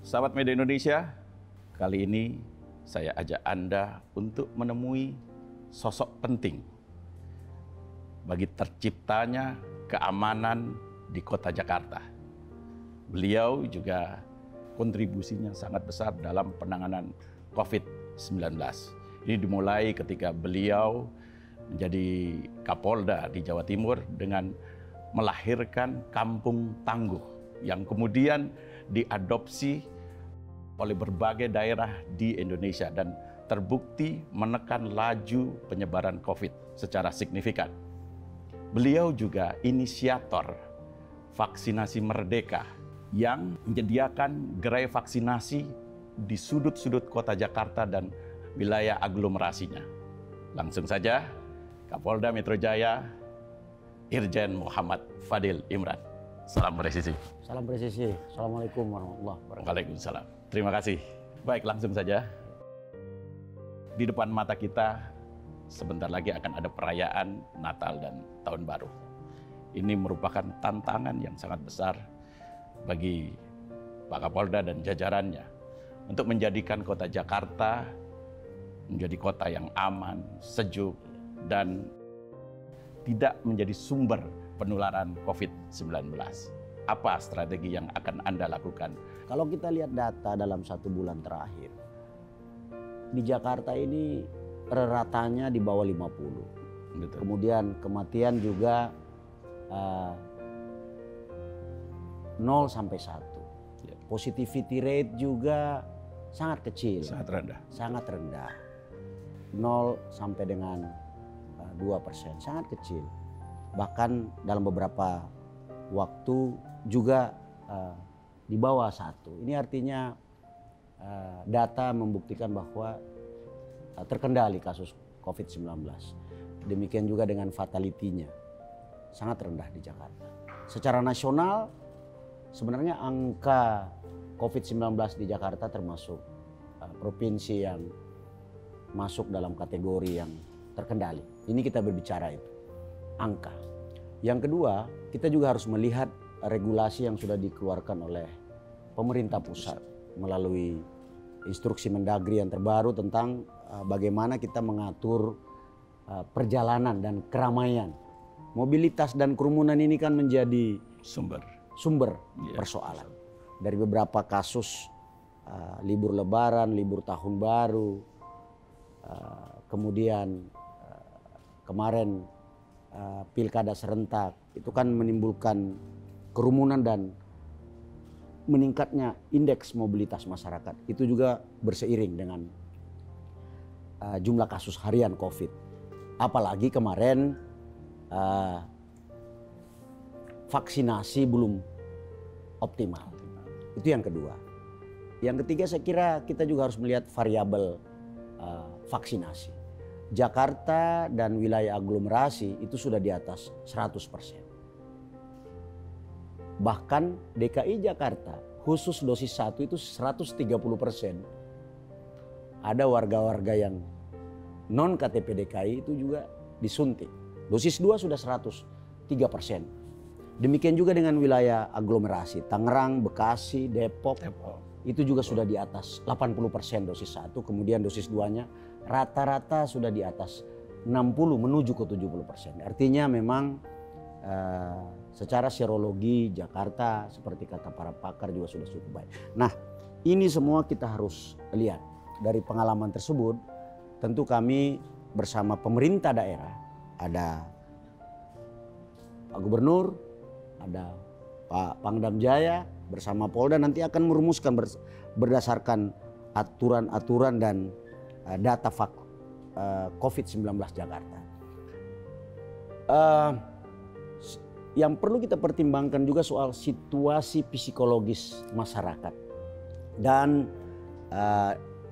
Sahabat Media Indonesia, kali ini saya ajak Anda untuk menemui sosok penting bagi terciptanya keamanan di kota Jakarta. Beliau juga kontribusinya sangat besar dalam penanganan COVID-19. Ini dimulai ketika beliau menjadi Kapolda di Jawa Timur dengan melahirkan Kampung Tangguh yang kemudian diadopsi oleh berbagai daerah di Indonesia dan terbukti menekan laju penyebaran COVID secara signifikan. Beliau juga inisiator vaksinasi merdeka yang menyediakan gerai vaksinasi di sudut-sudut kota Jakarta dan wilayah aglomerasinya. Langsung saja, Kapolda Metro Jaya, Irjen Muhammad Fadil Imran. Salam presisi. Salam presisi. Assalamualaikum warahmatullahi wabarakatuh. Waalaikumsalam. Terima kasih. Baik, langsung saja. Di depan mata kita, sebentar lagi akan ada perayaan Natal dan Tahun Baru. Ini merupakan tantangan yang sangat besar bagi Pak Kapolda dan jajarannya untuk menjadikan kota Jakarta menjadi kota yang aman, sejuk, dan tidak menjadi sumber penularan COVID-19. Apa strategi yang akan Anda lakukan? Kalau kita lihat data dalam 1 bulan terakhir, di Jakarta ini ratanya di bawah 50. Betul. Kemudian kematian juga 0 sampai 1. Ya. Positivity rate juga sangat kecil. Sangat rendah. Sangat rendah. 0 sampai dengan 2%, sangat kecil. Bahkan dalam beberapa waktu juga di bawah 1. Ini artinya data membuktikan bahwa terkendali kasus COVID-19. Demikian juga dengan fatality-nya sangat rendah di Jakarta. Secara nasional sebenarnya angka COVID-19 di Jakarta termasuk provinsi yang masuk dalam kategori yang terkendali. Ini kita berbicara itu, angka. Yang kedua, kita juga harus melihat regulasi yang sudah dikeluarkan oleh pemerintah pusat melalui instruksi Mendagri yang terbaru tentang bagaimana kita mengatur perjalanan dan keramaian. Mobilitas dan kerumunan ini kan menjadi sumber persoalan. Dari beberapa kasus libur lebaran, libur tahun baru, kemudian kemarin pilkada serentak, itu kan menimbulkan kerumunan dan meningkatnya indeks mobilitas masyarakat. Itu juga berseiring dengan jumlah kasus harian COVID. Apalagi kemarin vaksinasi belum optimal. Itu yang kedua. Yang ketiga, saya kira kita juga harus melihat variabel vaksinasi. Jakarta dan wilayah aglomerasi itu sudah di atas 100%. Bahkan DKI Jakarta khusus dosis 1 itu 130%. Ada warga-warga yang non KTP DKI itu juga disuntik. Dosis 2 sudah 103%. Demikian juga dengan wilayah aglomerasi. Tangerang, Bekasi, Depok. Itu juga sudah di atas 80% dosis 1. Kemudian dosis 2-nya rata-rata sudah di atas 60 menuju ke 70%. Artinya memang secara serologi Jakarta seperti kata para pakar juga sudah cukup baik. Nah, ini semua kita harus lihat. Dari pengalaman tersebut tentu kami bersama pemerintah daerah, ada Pak Gubernur, ada Pak Pangdam Jaya bersama Polda nanti akan merumuskan berdasarkan aturan-aturan dan data COVID-19 Jakarta. Yang perlu kita pertimbangkan juga soal situasi psikologis masyarakat dan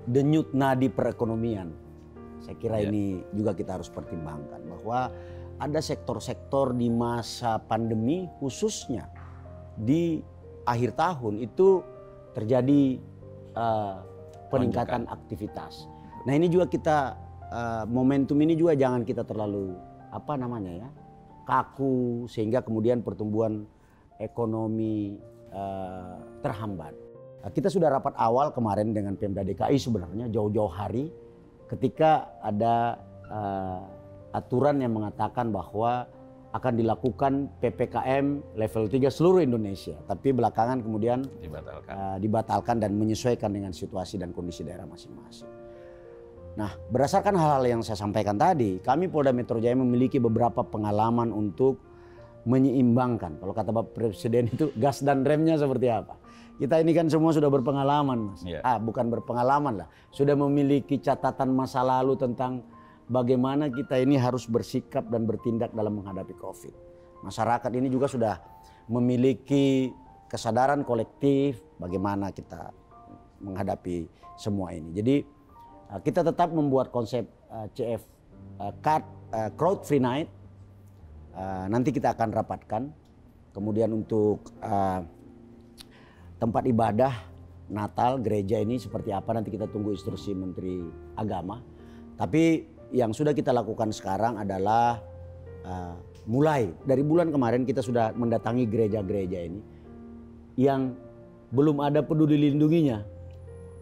denyut nadi perekonomian. Saya kira ini juga kita harus pertimbangkan bahwa ada sektor-sektor di masa pandemi khususnya di akhir tahun itu terjadi peningkatan aktivitas. Nah ini juga kita momentum ini juga jangan kita terlalu kaku sehingga kemudian pertumbuhan ekonomi terhambat. Kita sudah rapat awal kemarin dengan Pemda DKI sebenarnya jauh-jauh hari ketika ada aturan yang mengatakan bahwa akan dilakukan PPKM level 3 seluruh Indonesia. Tapi belakangan kemudian dibatalkan dan menyesuaikan dengan situasi dan kondisi daerah masing-masing. Nah, berdasarkan hal-hal yang saya sampaikan tadi, kami Polda Metro Jaya memiliki beberapa pengalaman untuk menyeimbangkan. Kalau kata Bapak Presiden itu gas dan remnya seperti apa. Kita ini kan semua sudah berpengalaman, Mas. Bukan berpengalaman lah. Sudah memiliki catatan masa lalu tentang bagaimana kita ini harus bersikap dan bertindak dalam menghadapi COVID. Masyarakat ini juga sudah memiliki kesadaran kolektif bagaimana kita menghadapi semua ini. Jadi kita tetap membuat konsep CF Crowd Free Night. Nanti kita akan rapatkan. Kemudian untuk tempat ibadah Natal gereja ini seperti apa nanti kita tunggu instruksi Menteri Agama. Tapi yang sudah kita lakukan sekarang adalah mulai dari bulan kemarin kita sudah mendatangi gereja-gereja ini yang belum ada peduli lindunginya.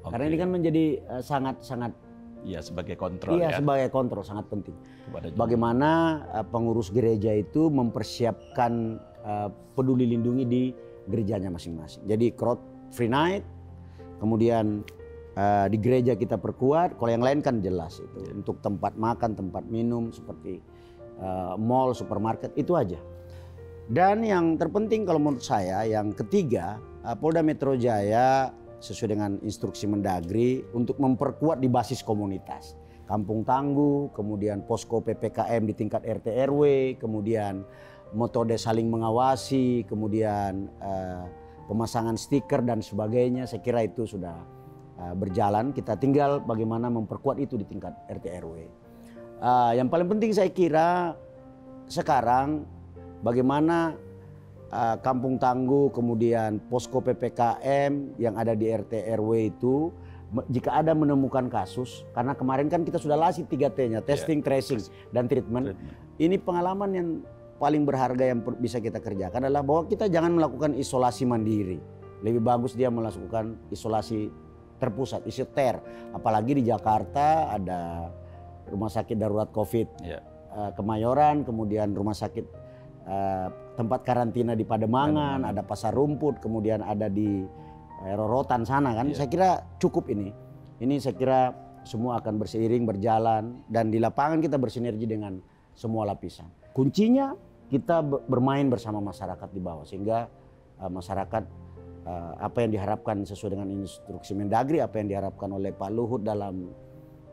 Karena ini kan menjadi sangat-sangat sebagai kontrol sebagai kontrol sangat penting. Bagaimana pengurus gereja itu mempersiapkan peduli lindungi di gerejanya masing-masing. Jadi crowd free night, kemudian di gereja kita perkuat. Kalau yang lain kan jelas itu untuk tempat makan, tempat minum seperti mall, supermarket itu aja. Dan yang terpenting kalau menurut saya yang ketiga, Polda Metro Jaya sesuai dengan instruksi Mendagri untuk memperkuat di basis komunitas. Kampung Tangguh, kemudian posko PPKM di tingkat RT RW, kemudian metode saling mengawasi, kemudian pemasangan stiker dan sebagainya. Saya kira itu sudah berjalan. Kita tinggal bagaimana memperkuat itu di tingkat RT RW. Yang paling penting saya kira sekarang bagaimana Kampung Tangguh, kemudian posko PPKM yang ada di RT RW itu jika ada menemukan kasus, karena kemarin kan kita sudah latih 3T-nya, testing, tracing, dan treatment. Ini pengalaman yang paling berharga yang bisa kita kerjakan adalah bahwa kita jangan melakukan isolasi mandiri. Lebih bagus dia melakukan isolasi terpusat, isoter. Apalagi di Jakarta ada rumah sakit darurat COVID Kemayoran, kemudian rumah sakit tempat karantina di Pademangan, ada Pasar Rumput, kemudian ada di Rorotan sana kan. Saya kira cukup ini. Ini saya kira semua akan berseiring, berjalan, dan di lapangan kita bersinergi dengan semua lapisan. Kuncinya kita bermain bersama masyarakat di bawah sehingga masyarakat apa yang diharapkan sesuai dengan instruksi Mendagri, apa yang diharapkan oleh Pak Luhut dalam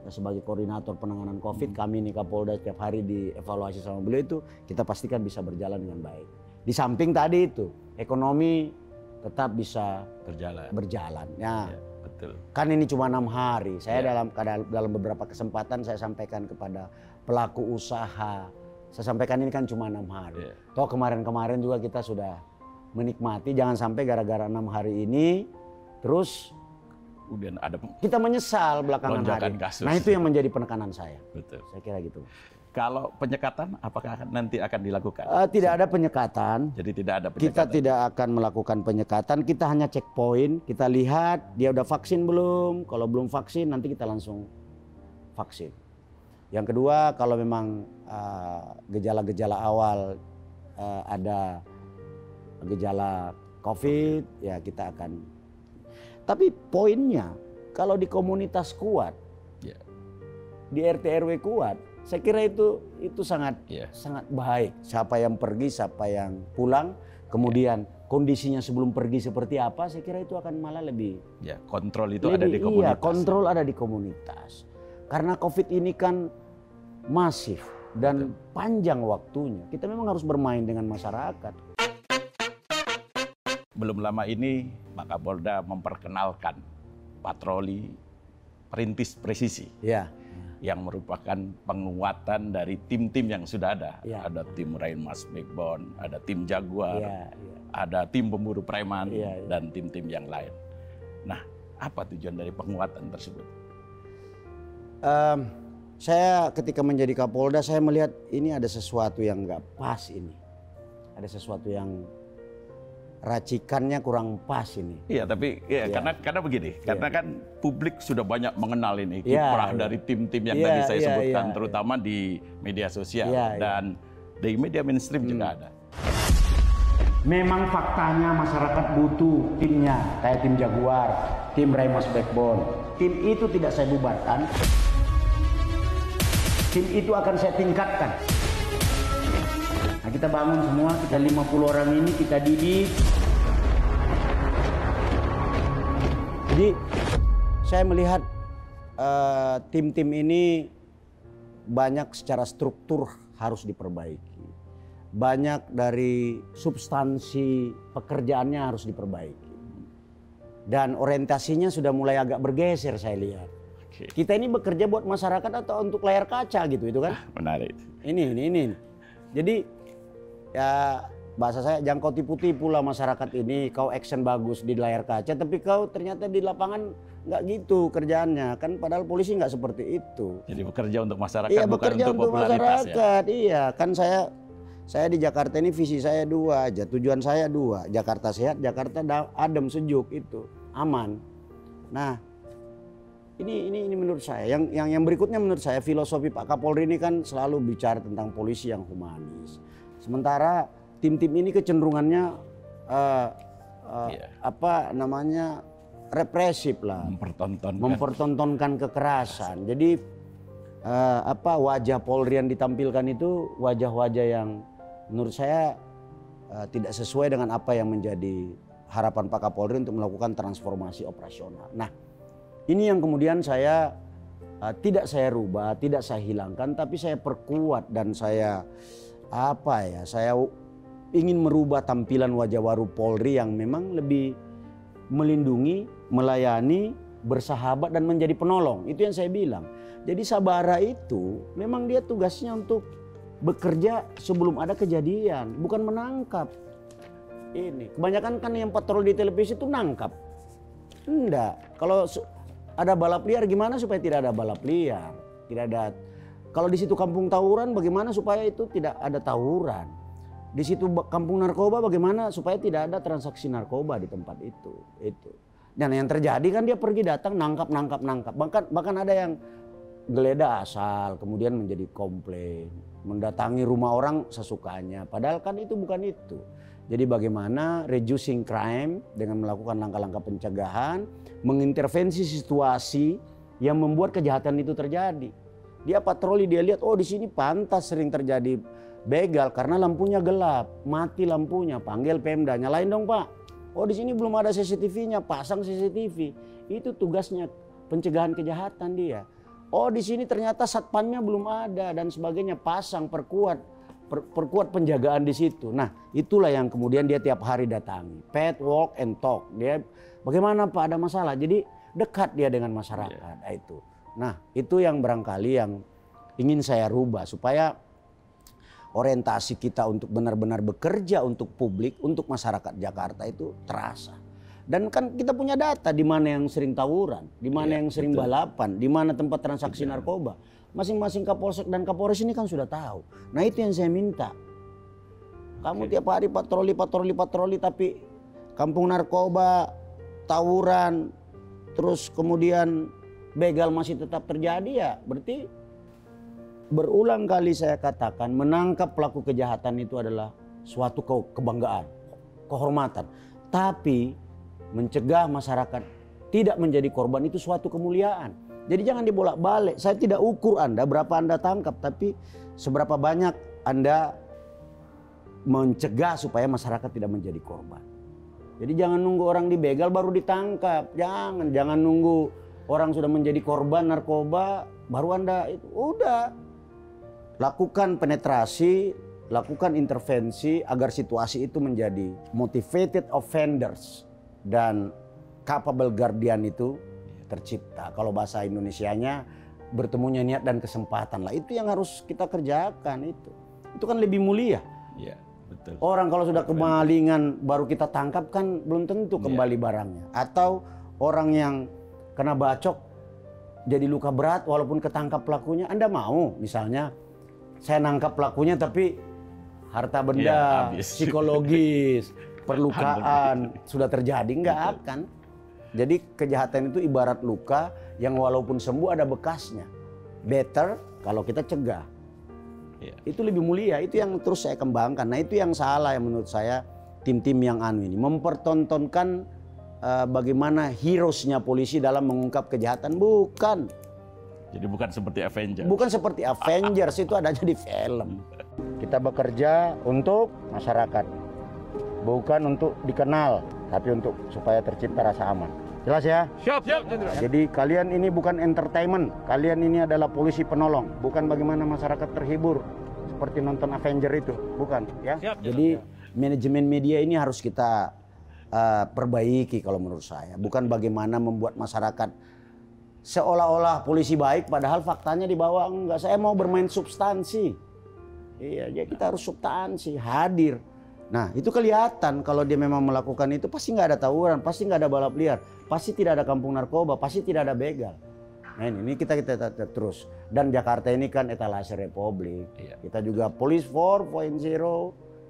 sebagai koordinator penanganan COVID, kami nih Kapolda setiap hari dievaluasi sama beliau itu kita pastikan bisa berjalan dengan baik. Di samping tadi itu ekonomi tetap bisa berjalan. Ya, betul. Kan ini cuma 6 hari. Saya dalam beberapa kesempatan saya sampaikan kepada pelaku usaha. Saya sampaikan ini kan cuma 6 hari. Toh kemarin-kemarin juga kita sudah menikmati. Jangan sampai gara-gara 6 hari ini terus kemudian ada kita menyesal belakangan hari. Kasus. Nah itu yang menjadi penekanan saya. Betul. Saya kira gitu. Kalau penyekatan apakah nanti akan dilakukan? Tidak ada penyekatan. Jadi tidak ada penyekatan. Kita tidak akan melakukan penyekatan. Kita hanya checkpoint. Kita lihat dia udah vaksin belum. Kalau belum vaksin nanti kita langsung vaksin. Yang kedua kalau memang gejala-gejala awal ada gejala COVID ya kita akan. Tapi poinnya kalau di komunitas kuat, di RT RW kuat. Saya kira itu sangat sangat baik. Siapa yang pergi, siapa yang pulang, kemudian kondisinya sebelum pergi seperti apa, saya kira itu akan malah lebih. Kontrol itu ada di komunitas. Iya, kontrol ada di komunitas. Karena COVID ini kan masif dan panjang waktunya. Kita memang harus bermain dengan masyarakat. Belum lama ini Pak Kapolda memperkenalkan patroli perintis presisi. Yang merupakan penguatan dari tim-tim yang sudah ada. Ada tim Rain Mas Backbone, ada tim Jaguar, ada tim pemburu preman, dan tim-tim yang lain. Nah, apa tujuan dari penguatan tersebut? Saya ketika menjadi Kapolda, saya melihat ini ada sesuatu yang nggak pas ini. Ada sesuatu yang racikannya kurang pas ini. Iya, tapi ya, karena begini, karena kan publik sudah banyak mengenal ini Iya, kiprah iya. dari tim-tim yang Iya, tadi saya iya, sebutkan, iya. terutama di media sosial Iya, iya. dan di media mainstream juga ada. Memang faktanya masyarakat butuh timnya, kayak tim Jaguar, tim Raimas Backbone. Tim itu tidak saya bubarkan. Tim itu akan saya tingkatkan. Nah, kita bangun semua, kita 50 orang ini kita didik. Jadi saya melihat tim-tim ini banyak secara struktur harus diperbaiki. Banyak dari substansi pekerjaannya harus diperbaiki. Dan orientasinya sudah mulai agak bergeser saya lihat. Oke. Kita ini bekerja buat masyarakat atau untuk layar kaca gitu, itu kan? Menarik. Ini. Jadi ya bahasa saya jangan kau tipu-tipu lah masyarakat ini. Kau action bagus di layar kaca, tapi kau ternyata di lapangan nggak gitu kerjaannya. Kan padahal polisi nggak seperti itu. Jadi bekerja untuk masyarakat, Iya, bukan bekerja untuk untuk popularitas ya. masyarakat. Iya, kan saya di Jakarta ini visi saya 2 aja, tujuan saya 2. Jakarta sehat, Jakarta adem, sejuk, itu aman. Nah, ini menurut saya. Yang berikutnya menurut saya filosofi Pak Kapolri ini kan selalu bicara tentang polisi yang humanis. Sementara tim-tim ini kecenderungannya represif lah, mempertontonkan kekerasan. Jadi wajah Polri yang ditampilkan itu wajah-wajah yang menurut saya tidak sesuai dengan apa yang menjadi harapan Pak Kapolri untuk melakukan transformasi operasional. Nah, ini yang kemudian saya tidak saya rubah, tidak saya hilangkan, tapi saya perkuat dan saya ingin merubah tampilan wajah baru Polri yang memang lebih melindungi, melayani, bersahabat dan menjadi penolong. Itu yang saya bilang. Jadi Sabara itu memang dia tugasnya untuk bekerja sebelum ada kejadian, bukan menangkap. Ini kebanyakan kan yang patroli di televisi itu nangkap. Enggak. Kalau ada balap liar gimana supaya tidak ada balap liar? Tidak ada. Kalau di situ kampung tawuran bagaimana supaya itu tidak ada tawuran? Di situ kampung narkoba bagaimana supaya tidak ada transaksi narkoba di tempat itu. Itu. Dan yang terjadi kan dia pergi datang nangkap. Bahkan ada yang geledah asal kemudian menjadi komplain, mendatangi rumah orang sesukanya. Padahal kan itu bukan itu. Jadi bagaimana reducing crime dengan melakukan langkah-langkah pencegahan, mengintervensi situasi yang membuat kejahatan itu terjadi. Dia patroli, dia lihat, oh di sini pantas sering terjadi begal karena lampunya gelap, mati lampunya, panggil Pemda, nyalain dong Pak. Oh di sini belum ada CCTV-nya, pasang CCTV. Itu tugasnya pencegahan kejahatan dia. Oh di sini ternyata satpamnya belum ada dan sebagainya, pasang, perkuat penjagaan di situ. Nah itulah yang kemudian dia tiap hari datangi. Pet, walk and talk. Dia bagaimana Pak ada masalah? Jadi dekat dia dengan masyarakat. Itu. Nah itu yang barangkali yang ingin saya rubah supaya orientasi kita untuk benar-benar bekerja untuk publik, untuk masyarakat Jakarta itu terasa. Dan kan kita punya data di mana yang sering tawuran, di mana yang sering balapan, di mana tempat transaksi narkoba. Masing-masing Kapolsek dan Kapolres ini kan sudah tahu. Nah itu yang saya minta. Kamu tiap hari patroli tapi kampung narkoba, tawuran, terus kemudian begal masih tetap terjadi ya berarti berulang kali saya katakan menangkap pelaku kejahatan itu adalah suatu kebanggaan, kehormatan. Tapi mencegah masyarakat tidak menjadi korban itu suatu kemuliaan. Jadi jangan dibolak-balik. Saya tidak ukur Anda berapa Anda tangkap, tapi seberapa banyak Anda mencegah supaya masyarakat tidak menjadi korban. Jadi jangan nunggu orang dibegal baru ditangkap. Jangan nunggu orang sudah menjadi korban narkoba baru Anda itu. Udah. Lakukan penetrasi, lakukan intervensi agar situasi itu menjadi motivated offenders dan capable guardian itu tercipta. Kalau bahasa Indonesianya bertemunya niat dan kesempatan lah. Itu yang harus kita kerjakan itu. Itu kan lebih mulia. Iya, betul. Orang kalau sudah kemalingan baru kita tangkap kan belum tentu kembali barangnya. Atau orang yang kena bacok jadi luka berat walaupun ketangkap pelakunya. Anda mau misalnya saya nangkap pelakunya tapi harta benda, psikologis, perlukaan sudah terjadi, nggak akan. Jadi kejahatan itu ibarat luka yang walaupun sembuh ada bekasnya. Better kalau kita cegah. Itu lebih mulia, itu yang terus saya kembangkan. Nah itu yang salah yang menurut saya tim-tim yang ini. Mempertontonkan bagaimana heroesnya polisi dalam mengungkap kejahatan. Bukan. Jadi bukan seperti Avengers. Bukan seperti Avengers, itu ada di film. Kita bekerja untuk masyarakat. Bukan untuk dikenal, tapi untuk supaya tercipta rasa aman. Jelas ya? Siap. Jadi kalian ini bukan entertainment, kalian ini adalah polisi penolong, bukan bagaimana masyarakat terhibur seperti nonton Avenger itu, bukan ya? Siap. Jadi manajemen media ini harus kita perbaiki kalau menurut saya, bukan bagaimana membuat masyarakat seolah-olah polisi baik, padahal faktanya di bawah enggak. Saya mau bermain substansi, iya, jadi kita harus substansi, hadir. Nah itu kelihatan kalau dia memang melakukan itu pasti nggak ada tawuran, pasti nggak ada balap liar, pasti tidak ada kampung narkoba, pasti tidak ada begal. Nah ini kita terus. Dan Jakarta ini kan etalase republik. Kita juga Police 4.0,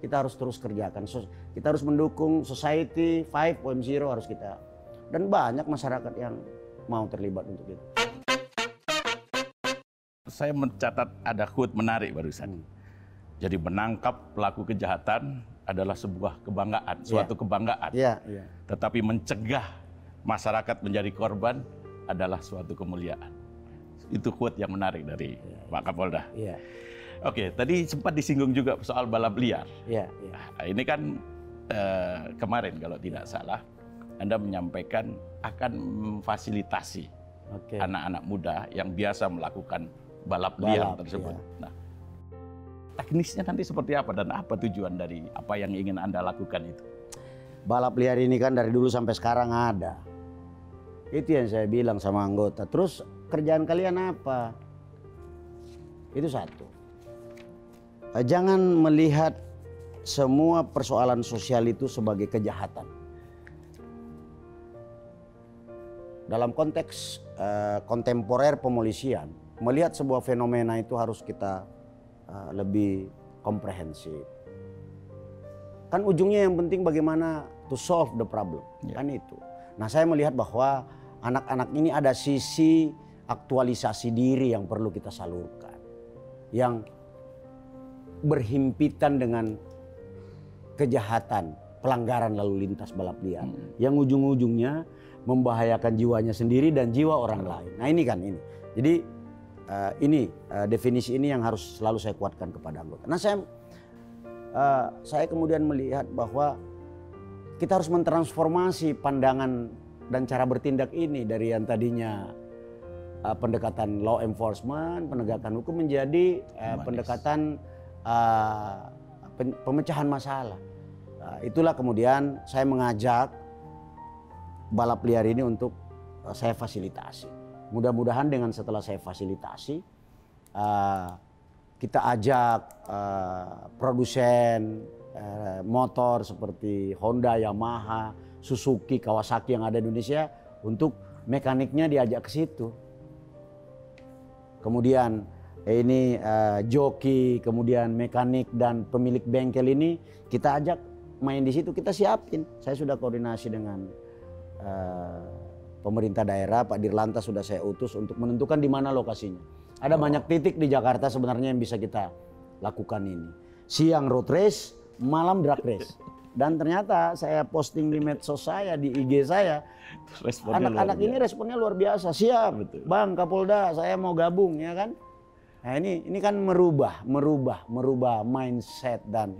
kita harus terus kerjakan. Kita harus mendukung Society 5.0 harus kita. Dan banyak masyarakat yang mau terlibat untuk itu. Saya mencatat ada quote menarik barusan. Jadi menangkap pelaku kejahatan adalah sebuah kebanggaan, suatu kebanggaan. Tetapi mencegah masyarakat menjadi korban adalah suatu kemuliaan. Itu quote yang menarik dari Pak Kapolda. Oke, tadi sempat disinggung juga soal balap liar. Nah, ini kan kemarin kalau tidak salah, Anda menyampaikan akan memfasilitasi anak-anak muda yang biasa melakukan balap liar tersebut. Nah, teknisnya nanti seperti apa dan apa tujuan dari apa yang ingin Anda lakukan itu? Balap liar ini kan dari dulu sampai sekarang ada. Itu yang saya bilang sama anggota. Terus kerjaan kalian apa? Itu satu. Jangan melihat semua persoalan sosial itu sebagai kejahatan. Dalam konteks kontemporer pemolisian, melihat sebuah fenomena itu harus kita lebih komprehensif. Kan ujungnya yang penting bagaimana to solve the problem, kan itu. Nah saya melihat bahwa anak-anak ini ada sisi aktualisasi diri yang perlu kita salurkan. Yang berhimpitan dengan kejahatan, pelanggaran lalu lintas balap liar. Yang ujung-ujungnya membahayakan jiwanya sendiri dan jiwa orang lain. Nah ini kan ini. Jadi definisi ini yang harus selalu saya kuatkan kepada anggota. Nah saya kemudian melihat bahwa kita harus mentransformasi pandangan dan cara bertindak ini dari yang tadinya pendekatan law enforcement, penegakan hukum menjadi pendekatan pemecahan masalah. Itulah kemudian saya mengajak balap liar ini untuk saya fasilitasi. Mudah-mudahan dengan setelah saya fasilitasi, kita ajak produsen motor seperti Honda, Yamaha, Suzuki, Kawasaki yang ada di Indonesia untuk mekaniknya diajak ke situ. Kemudian ini joki, kemudian mekanik dan pemilik bengkel ini kita ajak main di situ, kita siapin. Saya sudah koordinasi dengan pemerintah daerah, Pak Dirlantas sudah saya utus untuk menentukan di mana lokasinya. Ada banyak titik di Jakarta sebenarnya yang bisa kita lakukan ini. Siang road race, malam drag race. Dan ternyata saya posting di medsos saya, di IG saya, anak-anak ini responnya luar biasa. Siap, Bang Kapolda, saya mau gabung, ya kan? Nah ini kan merubah mindset dan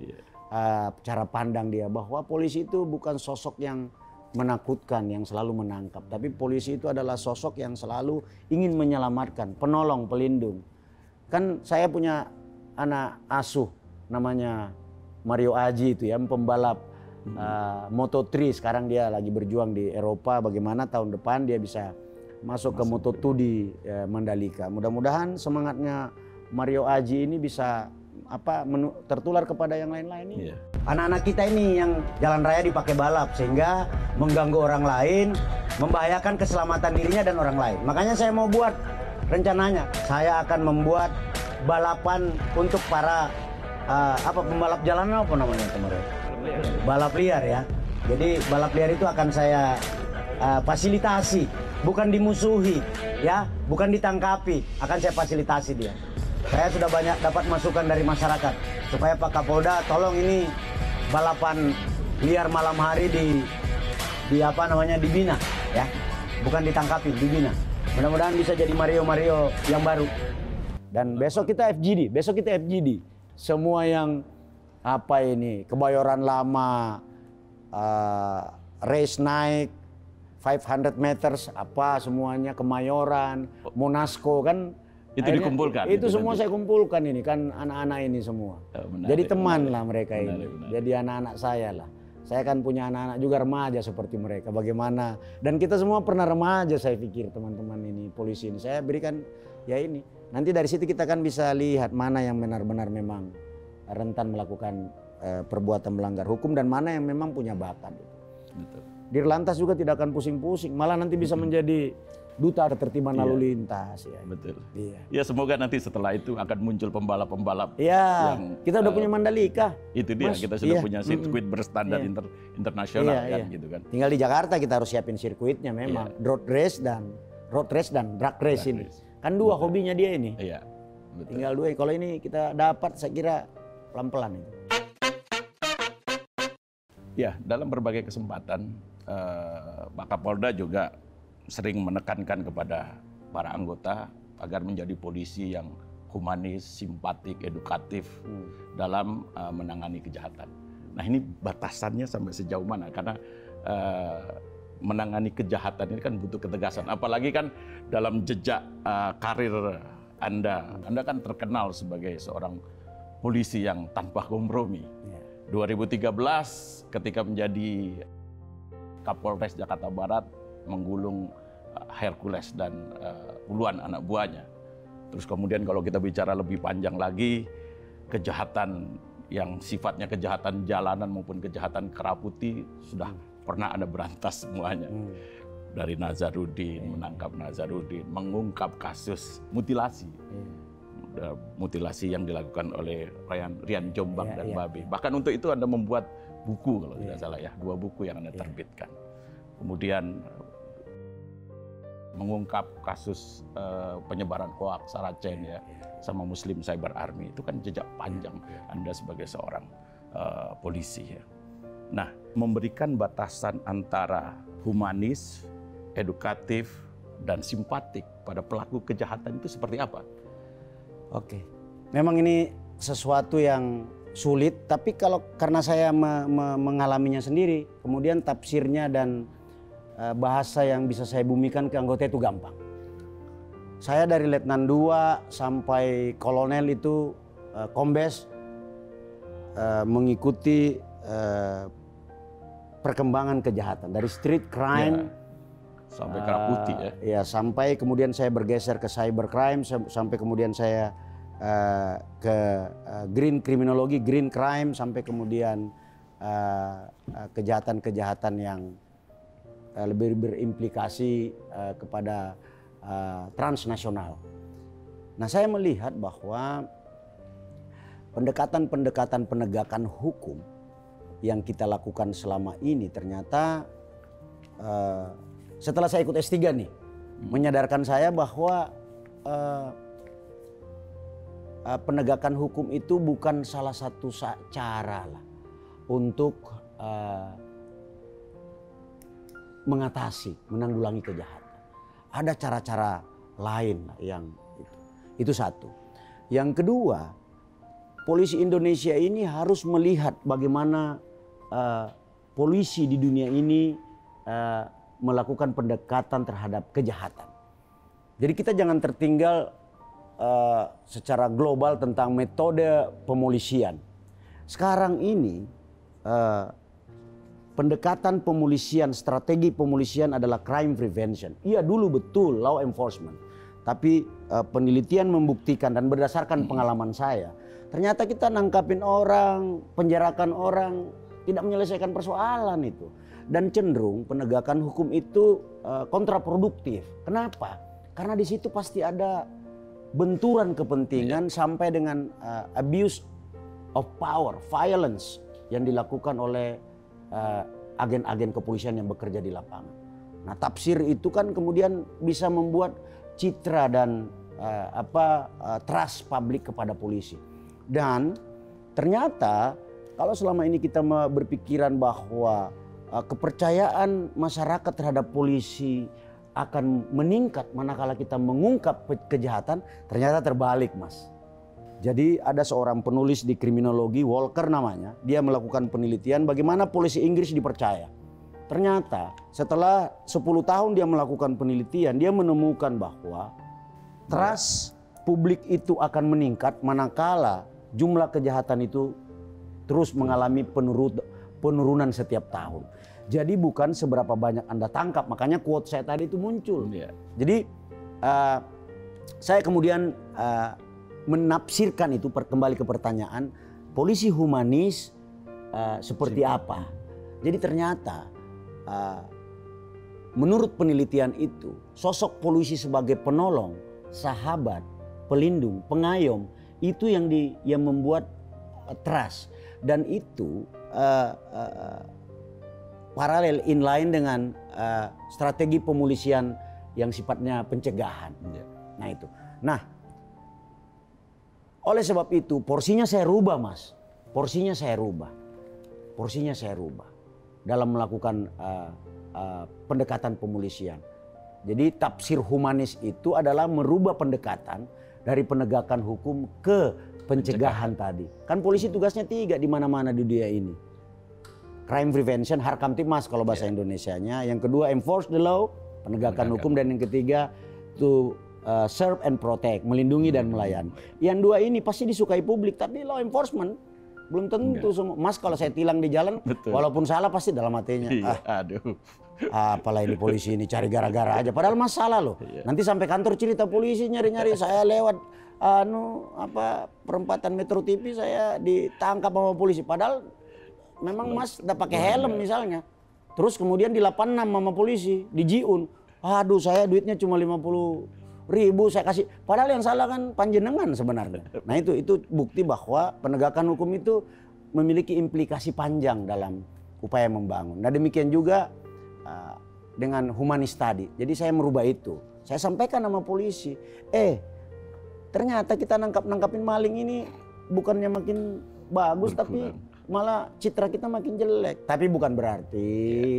cara pandang dia bahwa polisi itu bukan sosok yang menakutkan, yang selalu menangkap. Tapi polisi itu adalah sosok yang selalu ingin menyelamatkan, penolong, pelindung. Kan saya punya anak asuh namanya Mario Aji itu ya, pembalap Moto3. Sekarang dia lagi berjuang di Eropa, bagaimana tahun depan dia bisa masuk ke Moto2 di Mandalika. Mudah-mudahan semangatnya Mario Aji ini bisa tertular kepada yang lain-lain ini. Anak-anak kita ini yang jalan raya dipakai balap sehingga mengganggu orang lain, membahayakan keselamatan dirinya dan orang lain. Makanya saya mau buat rencananya, saya akan membuat balapan untuk para pembalap jalanan, apa namanya kemarin? balap liar ya. Jadi balap liar itu akan saya fasilitasi, bukan dimusuhi, ya, bukan ditangkapi, akan saya fasilitasi dia. Saya sudah banyak dapat masukan dari masyarakat supaya Pak Kapolda tolong ini balapan liar malam hari dibina, ya, bukan ditangkapi, dibina. Mudah-mudahan bisa jadi Mario yang baru. Dan besok kita FGD, semua yang apa ini Kebayoran Lama, race naik 500 meters apa semuanya, Kemayoran, Monasco kan itu dikumpulkan. Itu semua nanti saya kumpulkan ini kan anak-anak ini semua. Jadi teman lah mereka ini. Jadi anak-anak saya lah. Saya kan punya anak-anak juga remaja seperti mereka. Bagaimana? Dan kita semua pernah remaja saya pikir teman-teman ini polisi ini. Saya berikan ya ini. Nanti dari situ kita kan bisa lihat mana yang benar-benar memang rentan melakukan perbuatan melanggar hukum dan mana yang memang punya bakat. Betul. Dirlantas juga tidak akan pusing-pusing, malah nanti bisa menjadi duta ketertiban lalu lintas. Ya. Betul. Iya. Ya semoga nanti setelah itu akan muncul pembalap-pembalap. Ya, yang kita udah punya Mandalika. Itu dia, kita sudah punya sirkuit berstandar internasional kan, gitu kan. Tinggal di Jakarta kita harus siapin sirkuitnya memang, road race dan drag race ini. Kan dua hobinya dia ini. Iya. Betul. Tinggal dua. Kalau ini kita dapat, saya kira pelan-pelan itu. Ya, dalam berbagai kesempatan Pak Kapolda juga sering menekankan kepada para anggota agar menjadi polisi yang humanis, simpatik, edukatif dalam menangani kejahatan. Nah ini batasannya sampai sejauh mana? Karena menangani kejahatan ini kan butuh ketegasan. Apalagi kan dalam jejak karir Anda kan terkenal sebagai seorang polisi yang tanpa kompromi. 2013 ketika menjadi Kapolres Jakarta Barat menggulung Hercules dan puluhan anak buahnya. Terus kemudian kalau kita bicara lebih panjang lagi, kejahatan yang sifatnya kejahatan jalanan maupun kejahatan keraputi sudah pernah Anda berantas semuanya. Dari Nazarudin, menangkap Nazarudin, mengungkap kasus mutilasi. Mutilasi yang dilakukan oleh Rian Jombang dan Babe. Bahkan untuk itu Anda membuat buku kalau tidak salah ya, 2 buku yang Anda terbitkan. Kemudian mengungkap kasus penyebaran hoaks Saracen ya sama Muslim Cyber Army. Itu kan jejak panjang Anda sebagai seorang polisi ya. Nah, memberikan batasan antara humanis, edukatif dan simpatik pada pelaku kejahatan itu seperti apa? Oke. Memang ini sesuatu yang sulit, tapi karena saya mengalaminya sendiri, kemudian tafsirnya dan bahasa yang bisa saya bumikan ke anggota itu gampang. Saya dari Letnan 2 sampai Kolonel itu Kombes mengikuti perkembangan kejahatan dari street crime sampai keraputi ya sampai kemudian saya bergeser ke cybercrime, sampai kemudian saya ke green criminology, green crime, sampai kemudian kejahatan-kejahatan yang lebih berimplikasi kepada transnasional. Nah, saya melihat bahwa pendekatan-pendekatan penegakan hukum yang kita lakukan selama ini ternyata setelah saya ikut S3 nih, menyadarkan saya bahwa penegakan hukum itu bukan salah satu cara lah untuk menanggulangi kejahatan. Ada cara-cara lain yang itu satu. Yang kedua, polisi Indonesia ini harus melihat bagaimana polisi di dunia ini melakukan pendekatan terhadap kejahatan. Jadi kita jangan tertinggal secara global tentang metode pemolisian. Sekarang ini pendekatan pemolisian, strategi pemolisian adalah crime prevention. Iya dulu betul law enforcement. Tapi penelitian membuktikan dan berdasarkan pengalaman saya, ternyata kita nangkapin orang, penjarakan orang, tidak menyelesaikan persoalan itu. Dan cenderung penegakan hukum itu kontraproduktif. Kenapa? Karena di situ pasti ada benturan kepentingan sampai dengan abuse of power, violence. yang dilakukan oleh agen-agen kepolisian yang bekerja di lapangan. Nah, tafsir itu kan kemudian bisa membuat citra dan trust publik kepada polisi. Dan ternyata kalau selama ini kita berpikiran bahwa kepercayaan masyarakat terhadap polisi akan meningkat manakala kita mengungkap kejahatan, ternyata terbalik, Mas. Jadi ada seorang penulis di kriminologi, Walker namanya, dia melakukan penelitian bagaimana polisi Inggris dipercaya. Ternyata setelah 10 tahun dia melakukan penelitian, dia menemukan bahwa trust publik itu akan meningkat manakala jumlah kejahatan itu terus mengalami penurunan setiap tahun. Jadi bukan seberapa banyak Anda tangkap, makanya quote saya tadi itu muncul. Jadi saya kemudian menafsirkan itu, kembali ke pertanyaan, polisi humanis seperti apa. Jadi ternyata menurut penelitian itu sosok polisi sebagai penolong, sahabat, pelindung, pengayom itu yang membuat trust, dan itu paralel inline dengan strategi pemolisian yang sifatnya pencegahan. Nah itu. Nah, oleh sebab itu porsinya saya rubah, Mas. Porsinya saya rubah dalam melakukan pendekatan pemolisian. Jadi tafsir humanis itu adalah merubah pendekatan dari penegakan hukum ke pencegahan tadi. Kan polisi tugasnya 3 di mana-mana di dunia ini. Crime prevention, harkamtibmas kalau bahasa Indonesianya. Yang kedua enforce the law, penegakan hukum, dan yang ketiga to serve and protect, melindungi dan melayani. Yang 2 ini pasti disukai publik, tapi law enforcement belum tentu semua. Mas, kalau saya tilang di jalan, walaupun salah pasti dalam hatinya. Apalah ini polisi ini cari gara-gara aja. Padahal masalah loh. Nanti sampai kantor cerita polisi nyari-nyari saya lewat perempatan Metro TV saya ditangkap sama polisi. Padahal memang Mas udah pakai helm misalnya. Terus kemudian di 86 sama polisi di Jiun. Aduh, saya duitnya cuma 50.000 saya kasih. Padahal yang salah kan panjenengan sebenarnya. Nah itu bukti bahwa penegakan hukum itu memiliki implikasi panjang dalam upaya membangun. Nah demikian juga dengan humanis tadi. Jadi saya merubah itu. Saya sampaikan sama polisi, ternyata kita nangkapin maling ini bukannya makin bagus, tapi malah citra kita makin jelek. Tapi bukan berarti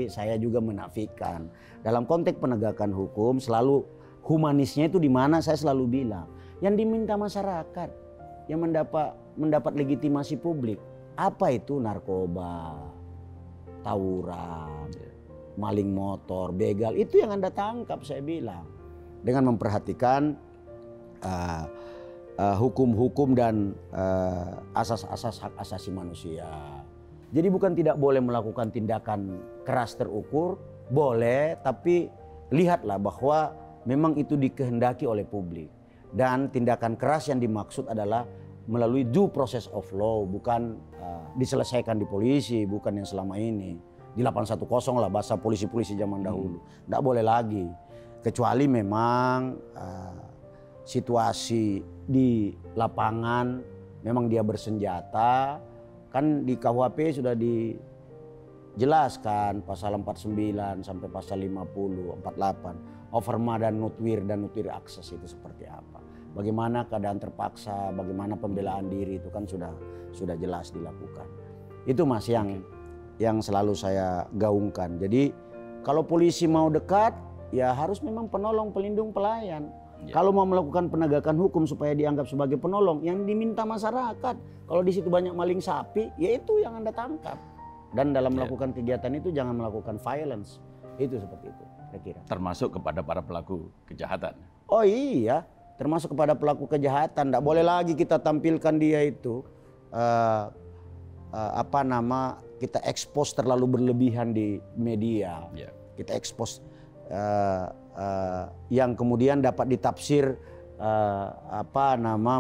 saya juga menafikan. Dalam konteks penegakan hukum selalu humanisnya itu di mana, saya selalu bilang yang diminta masyarakat, yang mendapat legitimasi publik. Apa itu? Narkoba, tawuran, maling motor, begal, itu yang Anda tangkap, saya bilang. Dengan memperhatikan hukum-hukum dan asas-asas hak asasi manusia. Jadi bukan tidak boleh melakukan tindakan keras terukur, boleh, tapi lihatlah bahwa memang itu dikehendaki oleh publik. Dan tindakan keras yang dimaksud adalah melalui due process of law, bukan diselesaikan di polisi, bukan yang selama ini. Di 810 lah bahasa polisi-polisi zaman dahulu. Nggak boleh lagi. Kecuali memang situasi di lapangan memang dia bersenjata. Kan di KUHP sudah dijelaskan pasal 49 sampai pasal 50, 48. Overma dan nutwir akses itu seperti apa. Bagaimana keadaan terpaksa, bagaimana pembelaan diri itu kan sudah jelas dilakukan. Itu Mas yang selalu saya gaungkan. Jadi kalau polisi mau dekat, ya harus memang penolong, pelindung, pelayan. Kalau mau melakukan penegakan hukum supaya dianggap sebagai penolong, yang diminta masyarakat. Kalau di situ banyak maling sapi, ya itu yang Anda tangkap. Dan dalam melakukan kegiatan itu jangan melakukan violence. Itu seperti itu, saya kira. Termasuk kepada para pelaku kejahatan. Oh iya, termasuk kepada pelaku kejahatan. Tidak boleh lagi kita tampilkan dia itu kita expose terlalu berlebihan di media. Kita expose yang kemudian dapat ditafsir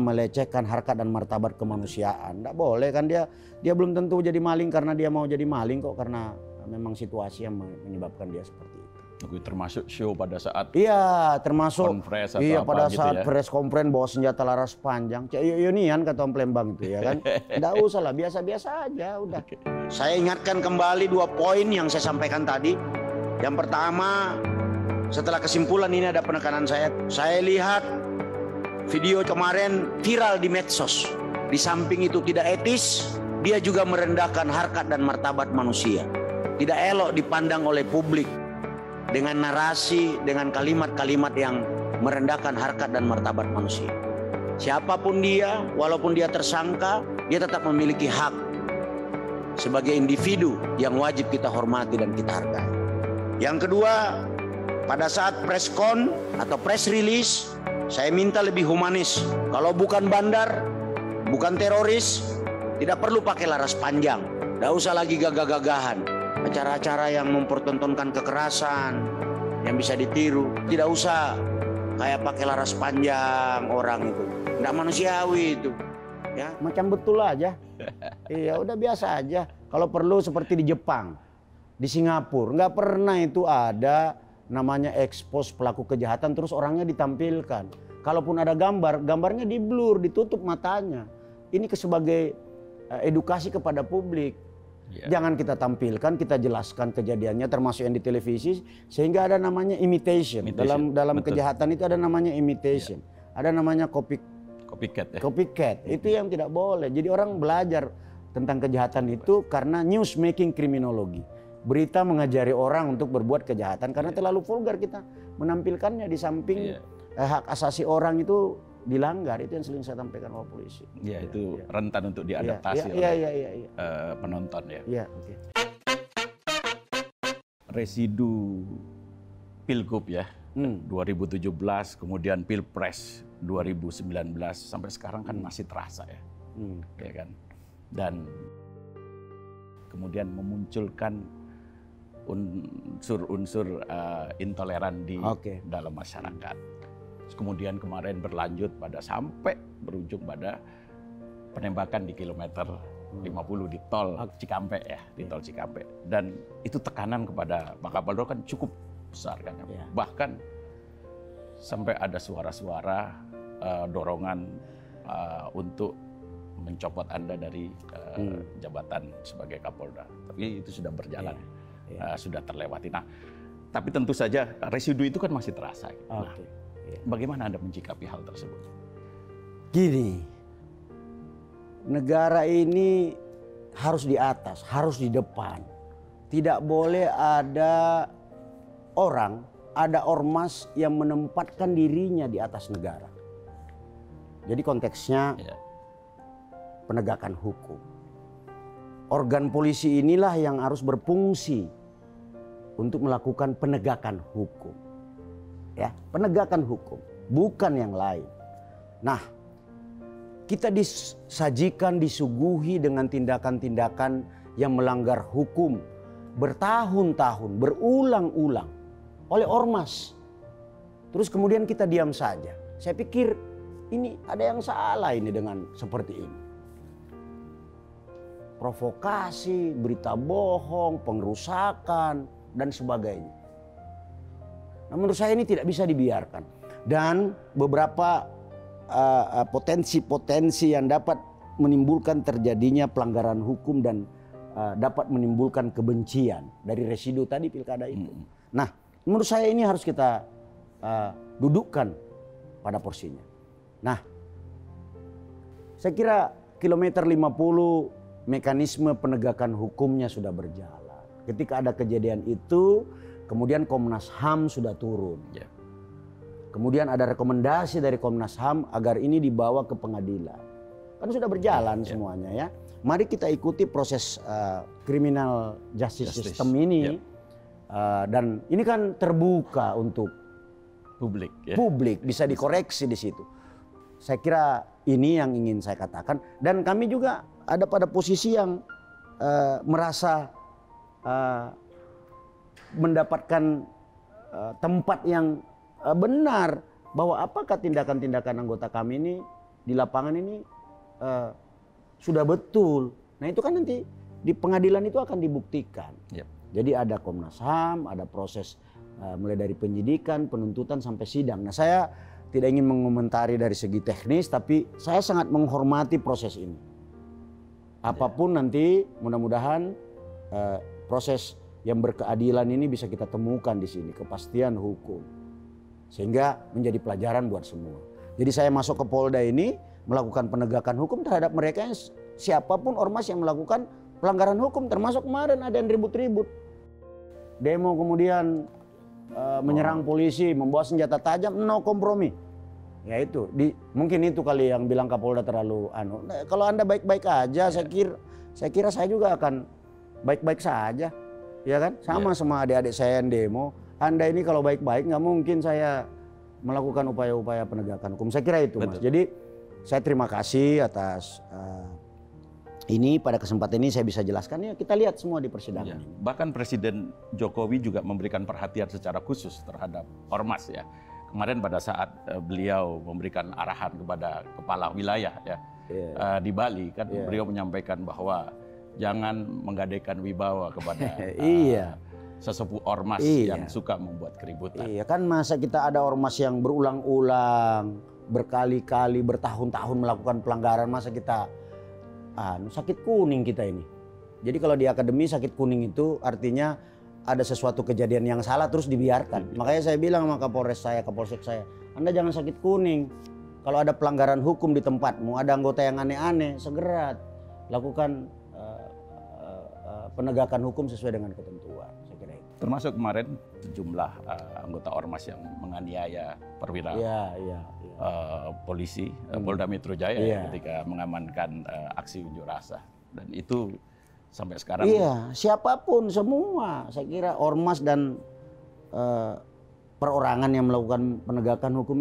melecehkan harkat dan martabat kemanusiaan. Tidak boleh kan, dia belum tentu jadi maling karena dia mau jadi maling kok, karena memang situasi yang menyebabkan dia seperti itu. Termasuk show pada saat Iya, termasuk konfres atau iya apa pada gitu saat ya. press conference bawa senjata laras panjang. Cek Yonian kata Om Plembang itu ya kan. Enggak usah lah, biasa-biasa aja udah. Saya ingatkan kembali 2 poin yang saya sampaikan tadi. Yang pertama, setelah kesimpulan ini ada penekanan saya lihat video kemarin viral di medsos. Di samping itu tidak etis, dia juga merendahkan harkat dan martabat manusia. Tidak elok dipandang oleh publik dengan narasi, dengan kalimat-kalimat yang merendahkan harkat dan martabat manusia. Siapapun dia, walaupun dia tersangka, dia tetap memiliki hak sebagai individu yang wajib kita hormati dan kita hargai. Yang kedua, pada saat press con atau press release, saya minta lebih humanis. Kalau bukan bandar, bukan teroris, tidak perlu pakai laras panjang. Tidak usah lagi gagah-gagahan. Acara-acara yang mempertontonkan kekerasan, yang bisa ditiru. Tidak usah kayak pakai laras panjang orang itu. Tidak manusiawi itu. Ya, macam betul aja. Iya, udah biasa aja. Kalau perlu seperti di Jepang, di Singapura, nggak pernah itu ada namanya expose pelaku kejahatan terus orangnya ditampilkan. Kalaupun ada gambar, gambarnya di blur, ditutup matanya. Ini sebagai edukasi kepada publik. Jangan kita tampilkan, kita jelaskan kejadiannya termasuk yang di televisi sehingga ada namanya imitation. Dalam kejahatan itu ada namanya imitation. Ada namanya copycat. Copycat. Itu yang tidak boleh. Jadi orang belajar tentang kejahatan itu karena news making kriminologi. Berita mengajari orang untuk berbuat kejahatan karena terlalu vulgar kita menampilkannya di samping hak asasi orang itu dilanggar. Itu yang sering saya sampaikan oleh polisi. Ya, itu rentan untuk diadaptasi oleh penonton ya. Iya, oke. Residu Pilgub ya, 2017, kemudian Pilpres 2019 sampai sekarang kan masih terasa ya, ya kan. Dan kemudian memunculkan unsur-unsur intoleran di dalam masyarakat. Kemudian kemarin berlanjut sampai berujung pada penembakan di kilometer 50 di tol Cikampek ya, di tol Cikampek. Dan itu tekanan kepada Pak Kapoldo kan cukup besar kan. Bahkan sampai ada suara-suara dorongan untuk mencopot Anda dari jabatan sebagai Kapolda. Tapi itu sudah berjalan, sudah terlewati. Nah, tapi tentu saja residu itu kan masih terasa. Nah, bagaimana Anda menyikapi hal tersebut? Gini, negara ini harus di atas, harus di depan. Tidak boleh ada orang, ada ormas yang menempatkan dirinya di atas negara. Jadi konteksnya penegakan hukum. Organ polisi inilah yang harus berfungsi untuk melakukan penegakan hukum. Ya, penegakan hukum, bukan yang lain. Nah, kita disajikan, disuguhi dengan tindakan-tindakan yang melanggar hukum bertahun-tahun, berulang-ulang oleh ormas. Terus kemudian kita diam saja. Saya pikir ini ada yang salah ini dengan seperti ini. Provokasi, berita bohong, pengerusakan, dan sebagainya. Nah, menurut saya ini tidak bisa dibiarkan. Dan beberapa potensi-potensi yang dapat menimbulkan terjadinya pelanggaran hukum dan dapat menimbulkan kebencian dari residu tadi pilkada itu. Nah, menurut saya ini harus kita dudukkan pada porsinya. Nah, saya kira kilometer 50 mekanisme penegakan hukumnya sudah berjalan. Ketika ada kejadian itu, kemudian Komnas HAM sudah turun. Kemudian ada rekomendasi dari Komnas HAM agar ini dibawa ke pengadilan. Kan sudah berjalan semuanya ya. Mari kita ikuti proses criminal justice system ini. Dan ini kan terbuka untuk publik. Publik bisa dikoreksi di situ. Saya kira ini yang ingin saya katakan. Dan kami juga ada pada posisi yang merasa mendapatkan tempat yang benar bahwa apakah tindakan-tindakan anggota kami ini di lapangan ini sudah betul. Nah, itu kan nanti di pengadilan itu akan dibuktikan. Jadi ada Komnas HAM, ada proses mulai dari penyidikan, penuntutan sampai sidang. Nah, saya tidak ingin mengomentari dari segi teknis, tapi saya sangat menghormati proses ini. Apapun nanti, mudah-mudahan proses yang berkeadilan ini bisa kita temukan di sini, kepastian hukum, sehingga menjadi pelajaran buat semua. Jadi saya masuk ke Polda ini melakukan penegakan hukum terhadap mereka yang siapapun ormas yang melakukan pelanggaran hukum, termasuk kemarin ada yang ribut-ribut, demo kemudian menyerang polisi, membawa senjata tajam, no kompromi. Ya itu, mungkin itu kali yang bilang Kapolda terlalu Nah, kalau Anda baik-baik aja, saya kira saya juga akan baik-baik saja, ya kan? Sama adik-adik saya yang demo. Anda ini kalau baik-baik nggak mungkin saya melakukan upaya-upaya penegakan hukum. Saya kira itu, Mas. Jadi saya terima kasih atas ini, pada kesempatan ini saya bisa jelaskan, ya kita lihat semua di persidangan. Bahkan Presiden Jokowi juga memberikan perhatian secara khusus terhadap ormas ya. Kemarin pada saat beliau memberikan arahan kepada kepala wilayah di Bali kan, beliau menyampaikan bahwa jangan menggadaikan wibawa kepada sesepuh ormas yang suka membuat keributan. Iya kan, masa kita ada ormas yang berulang-ulang, berkali-kali, bertahun-tahun melakukan pelanggaran, masa kita sakit kuning kita ini. Jadi kalau di akademi sakit kuning itu artinya ada sesuatu kejadian yang salah terus dibiarkan. Makanya saya bilang sama Kapolres saya, Kapolsek saya, Anda jangan sakit kuning. Kalau ada pelanggaran hukum di tempatmu, ada anggota yang aneh-aneh, segera lakukan penegakan hukum sesuai dengan ketentuan. Saya kira itu. Termasuk kemarin jumlah anggota ormas yang menganiaya perwira polisi Polda Metro Jaya ketika mengamankan aksi unjuk rasa, dan itu sampai sekarang. Siapapun semua, saya kira ormas dan perorangan yang melakukan penegakan hukum,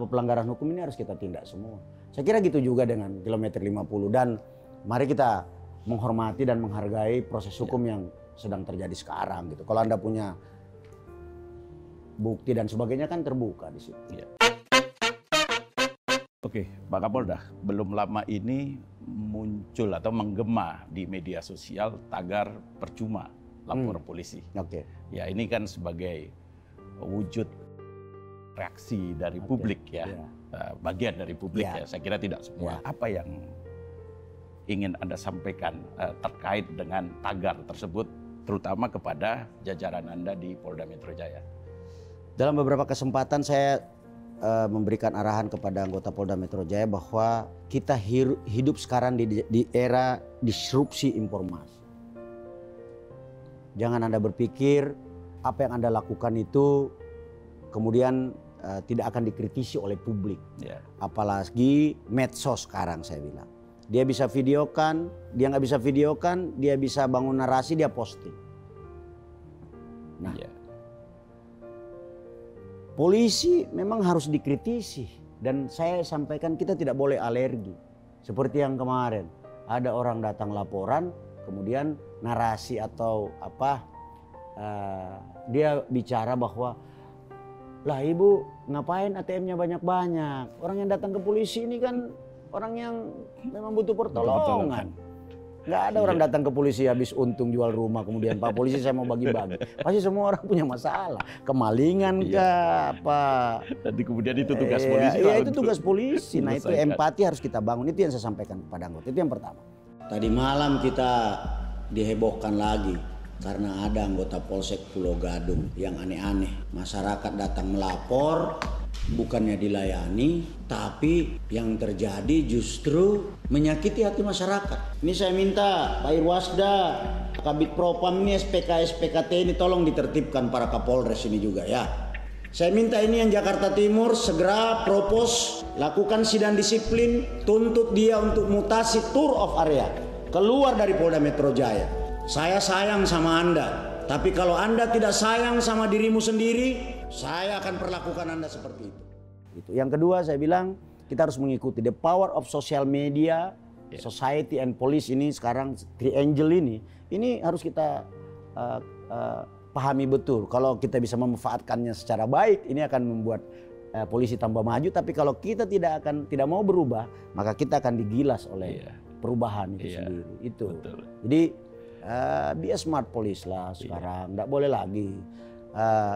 pelanggaran hukum ini harus kita tindak semua. Saya kira gitu juga dengan kilometer 50, dan mari kita menghormati dan menghargai proses hukum yang sedang terjadi sekarang gitu. Kalau Anda punya bukti dan sebagainya kan terbuka di situ. Oke, Pak Kapolda, belum lama ini muncul atau menggema di media sosial tagar percuma lapor polisi. Ya, ini kan sebagai wujud reaksi dari publik bagian dari publik ya. Saya kira tidak semua. Apa yang ingin Anda sampaikan terkait dengan tagar tersebut, terutama kepada jajaran Anda di Polda Metro Jaya? Dalam beberapa kesempatan saya memberikan arahan kepada anggota Polda Metro Jaya bahwa kita hidup sekarang di era disrupsi informasi. Jangan Anda berpikir apa yang Anda lakukan itu kemudian tidak akan dikritisi oleh publik. Apalagi medsos sekarang, saya bilang. Dia bisa videokan, dia nggak bisa videokan, dia bisa bangun narasi, dia posting. Nah, polisi memang harus dikritisi, dan saya sampaikan kita tidak boleh alergi. Seperti yang kemarin, ada orang datang laporan, kemudian narasi atau dia bicara bahwa, lah ibu ngapain ATM-nya banyak-banyak? Orang yang datang ke polisi ini kan orang yang memang butuh pertolongan. Nggak ada orang datang ke polisi habis untung jual rumah kemudian, Pak polisi saya mau bagi-bagi. Pasti semua orang punya masalah, kemalingan apa. Nanti kemudian itu tugas polisi. Iya itu tugas polisi. Nah itu empati harus kita bangun. Itu yang saya sampaikan kepada anggota. Itu yang pertama. Tadi malam kita dihebohkan lagi karena ada anggota Polsek Pulau Gadung yang aneh-aneh. Masyarakat datang melapor, bukannya dilayani, tapi yang terjadi justru menyakiti hati masyarakat. Ini saya minta Pak Irwasda, Kabid Propam ini, SPK-SPKT ini tolong ditertibkan para Kapolres ini juga ya. Saya minta ini yang Jakarta Timur segera propos, lakukan sidang disiplin, tuntut dia untuk mutasi tour of area, keluar dari Polda Metro Jaya. Saya sayang sama Anda, tapi kalau Anda tidak sayang sama dirimu sendiri, saya akan perlakukan Anda seperti itu. Yang kedua saya bilang kita harus mengikuti the power of social media, society and police ini sekarang triangle ini harus kita pahami betul. Kalau kita bisa memanfaatkannya secara baik, ini akan membuat polisi tambah maju. Tapi kalau kita tidak mau berubah, maka kita akan digilas oleh perubahan itu sendiri. Itu. Betul. Jadi be a smart police lah sekarang. Nggak boleh lagi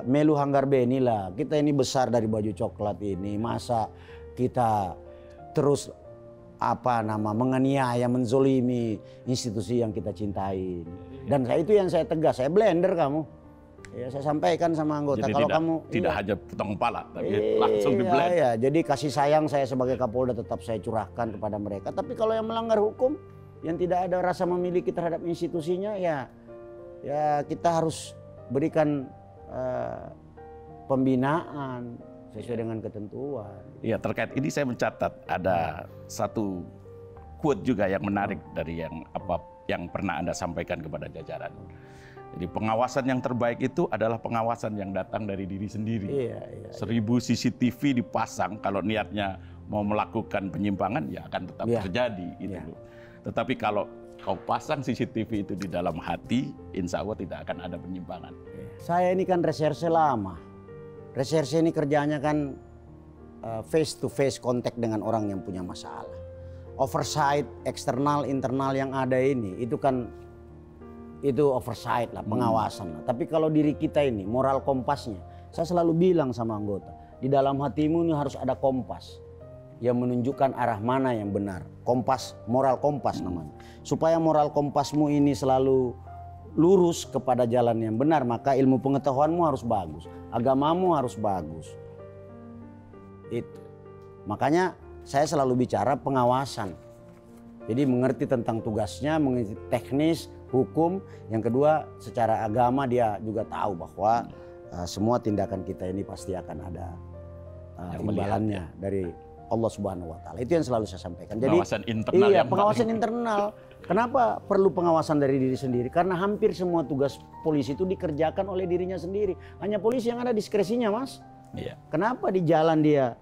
melu hanggar beni lah. Kita ini besar dari baju coklat ini, masa kita terus menganiaya, menzolimi institusi yang kita cintai. Dan itu yang saya tegas, saya blender kamu. Ya, saya sampaikan sama anggota, jadi kalau tidak, kamu tidak hanya potong kepala, tapi langsung di blend. Iya, jadi kasih sayang saya sebagai Kapolda tetap saya curahkan kepada mereka. Tapi kalau yang melanggar hukum, yang tidak ada rasa memiliki terhadap institusinya, ya kita harus berikan pembinaan sesuai dengan ketentuan. Iya, terkait ini saya mencatat ada satu quote juga yang menarik dari yang pernah Anda sampaikan kepada jajaran. Jadi pengawasan yang terbaik itu adalah pengawasan yang datang dari diri sendiri. Iya. 1000 CCTV dipasang, kalau niatnya mau melakukan penyimpangan ya akan tetap terjadi. Gitu. Tetapi kalau kau pasang CCTV itu di dalam hati, insya Allah tidak akan ada penyimpangan. Saya ini kan reserse lama. Reserse ini kerjanya kan face to face kontak dengan orang yang punya masalah. Oversight eksternal internal yang ada ini itu kan oversight lah, pengawasan lah. Tapi kalau diri kita ini moral kompasnya, saya selalu bilang sama anggota, di dalam hatimu ini harus ada kompas yang menunjukkan arah mana yang benar. Kompas, moral kompas namanya. Supaya moral kompasmu ini selalu lurus kepada jalan yang benar, maka ilmu pengetahuanmu harus bagus, agamamu harus bagus. Itu. Makanya saya selalu bicara pengawasan. Jadi mengerti tentang tugasnya, mengerti teknis, hukum. Yang kedua, secara agama dia juga tahu bahwa semua tindakan kita ini pasti akan ada imbalannya dari Allah Subhanahu wa taala. Itu yang selalu saya sampaikan. Jadi pengawasan internal pengawasan internal. Kenapa perlu pengawasan dari diri sendiri? Karena hampir semua tugas polisi itu dikerjakan oleh dirinya sendiri. Hanya polisi yang ada diskresinya, Mas. Iya. Kenapa di jalan dia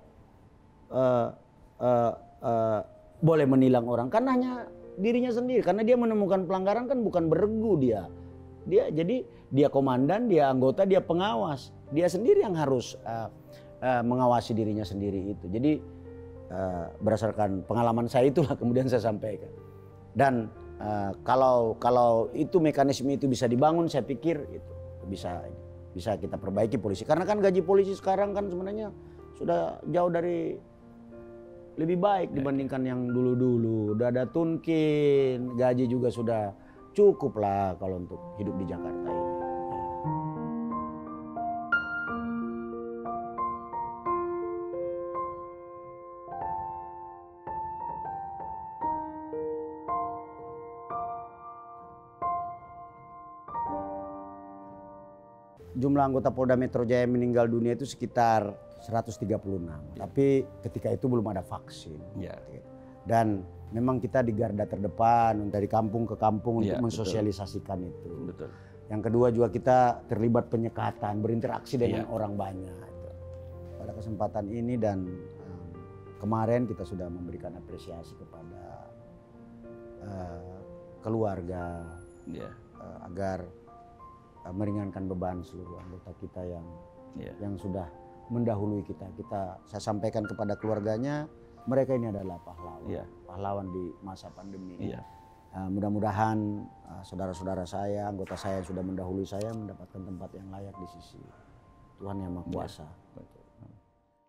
boleh menilang orang? Karena hanya dirinya sendiri. Karena dia menemukan pelanggaran kan bukan beregu dia. Jadi dia komandan, dia anggota, dia pengawas. Dia sendiri yang harus mengawasi dirinya sendiri itu. Jadi berdasarkan pengalaman saya itulah kemudian saya sampaikan. Dan kalau itu mekanisme itu bisa dibangun, saya pikir itu bisa kita perbaiki polisi. Karena kan gaji polisi sekarang kan sebenarnya sudah jauh dari lebih baik dibandingkan yang dulu-dulu. Udah ada tunkin, gaji juga sudah cukup lah kalau untuk hidup di Jakarta ini. Jumlah anggota Polda Metro Jaya meninggal dunia itu sekitar 136. Tapi ketika itu belum ada vaksin. Dan memang kita di garda terdepan dari kampung ke kampung untuk mensosialisasikan itu. Betul. Yang kedua juga kita terlibat penyekatan, berinteraksi dengan orang banyak. Pada kesempatan ini dan kemarin kita sudah memberikan apresiasi kepada keluarga agar meringankan beban seluruh anggota kita yang sudah mendahului kita. Saya sampaikan kepada keluarganya, mereka ini adalah pahlawan, pahlawan di masa pandemi. Mudah-mudahan saudara-saudara saya, anggota saya yang sudah mendahului saya mendapatkan tempat yang layak di sisi Tuhan Yang Maha Kuasa.